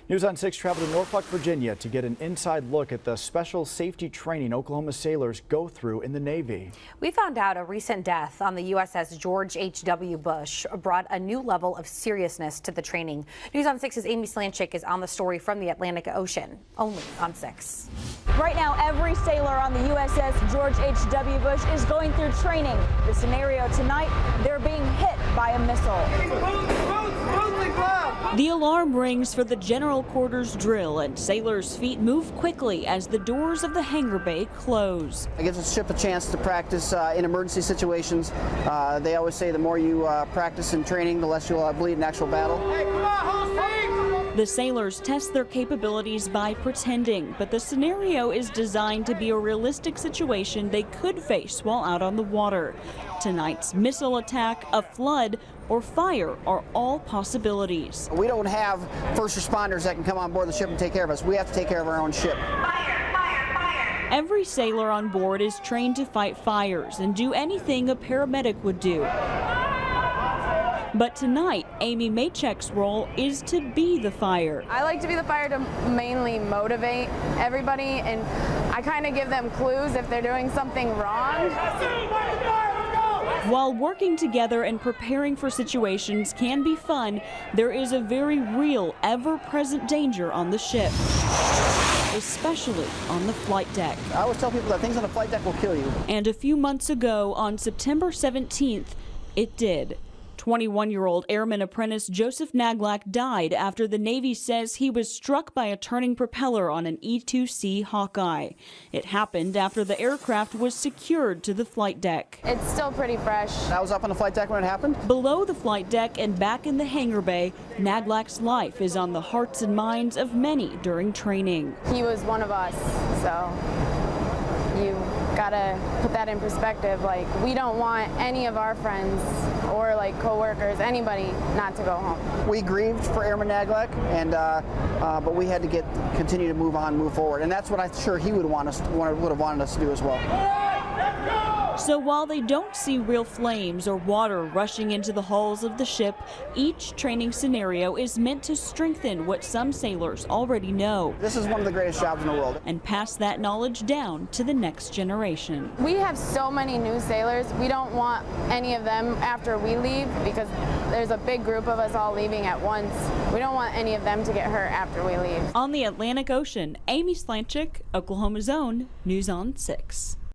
News on 6 traveled to Norfolk, Virginia to get an inside look at the special safety training Oklahoma sailors go through in the Navy. We found out a recent death on the USS George H.W. Bush brought a new level of seriousness to the training. News on 6's Amy Slanchik is on the story from the Atlantic Ocean, only on 6. Right now, every sailor on the USS George H.W. Bush is going through training. The scenario tonight, they're being hit by a missile. The alarm rings for the general quarters drill, and sailors' feet move quickly as the doors of the hangar bay close. It gives the ship a chance to practice in emergency situations. They always say the more you practice in training, the less you'll bleed in actual battle. Hey, come on, hold steam! The sailors test their capabilities by pretending, but the scenario is designed to be a realistic situation they could face while out on the water. Tonight's missile attack, a flood, or fire are all possibilities. We don't have first responders that can come on board the ship and take care of us. We have to take care of our own ship. Fire, fire, fire! Every sailor on board is trained to fight fires and do anything a paramedic would do. But tonight, Amy Maychek's role is to be the fire. I like to be the fire to mainly motivate everybody, and I kind of give them clues if they're doing something wrong. While working together and preparing for situations can be fun, there is a very real, ever-present danger on the ship, especially on the flight deck. I always tell people that things on the flight deck will kill you. And a few months ago, on September 17th, it did. 21-year-old airman apprentice Joseph Naglack died after the Navy says he was struck by a turning propeller on an E-2C Hawkeye. It happened after the aircraft was secured to the flight deck. It's still pretty fresh. I was up on the flight deck when it happened. Below the flight deck and back in the hangar bay, Naglack's life is on the hearts and minds of many during training. He was one of us, so you gotta put that in perspective. Like, we don't want any of our friends or like co-workers, anybody, not to go home. We grieved for Airman Naglack, and but we had to continue to move on, move forward, and that's what I'm sure he would have wanted us to do as well. So while they don't see real flames or water rushing into the hulls of the ship, each training scenario is meant to strengthen what some sailors already know. This is one of the greatest jobs in the world. And pass that knowledge down to the next generation. We have so many new sailors. We don't want any of them after we leave, because there's a big group of us all leaving at once. We don't want any of them to get hurt after we leave. On the Atlantic Ocean, Amy Slanchik, Oklahoma's own News on 6.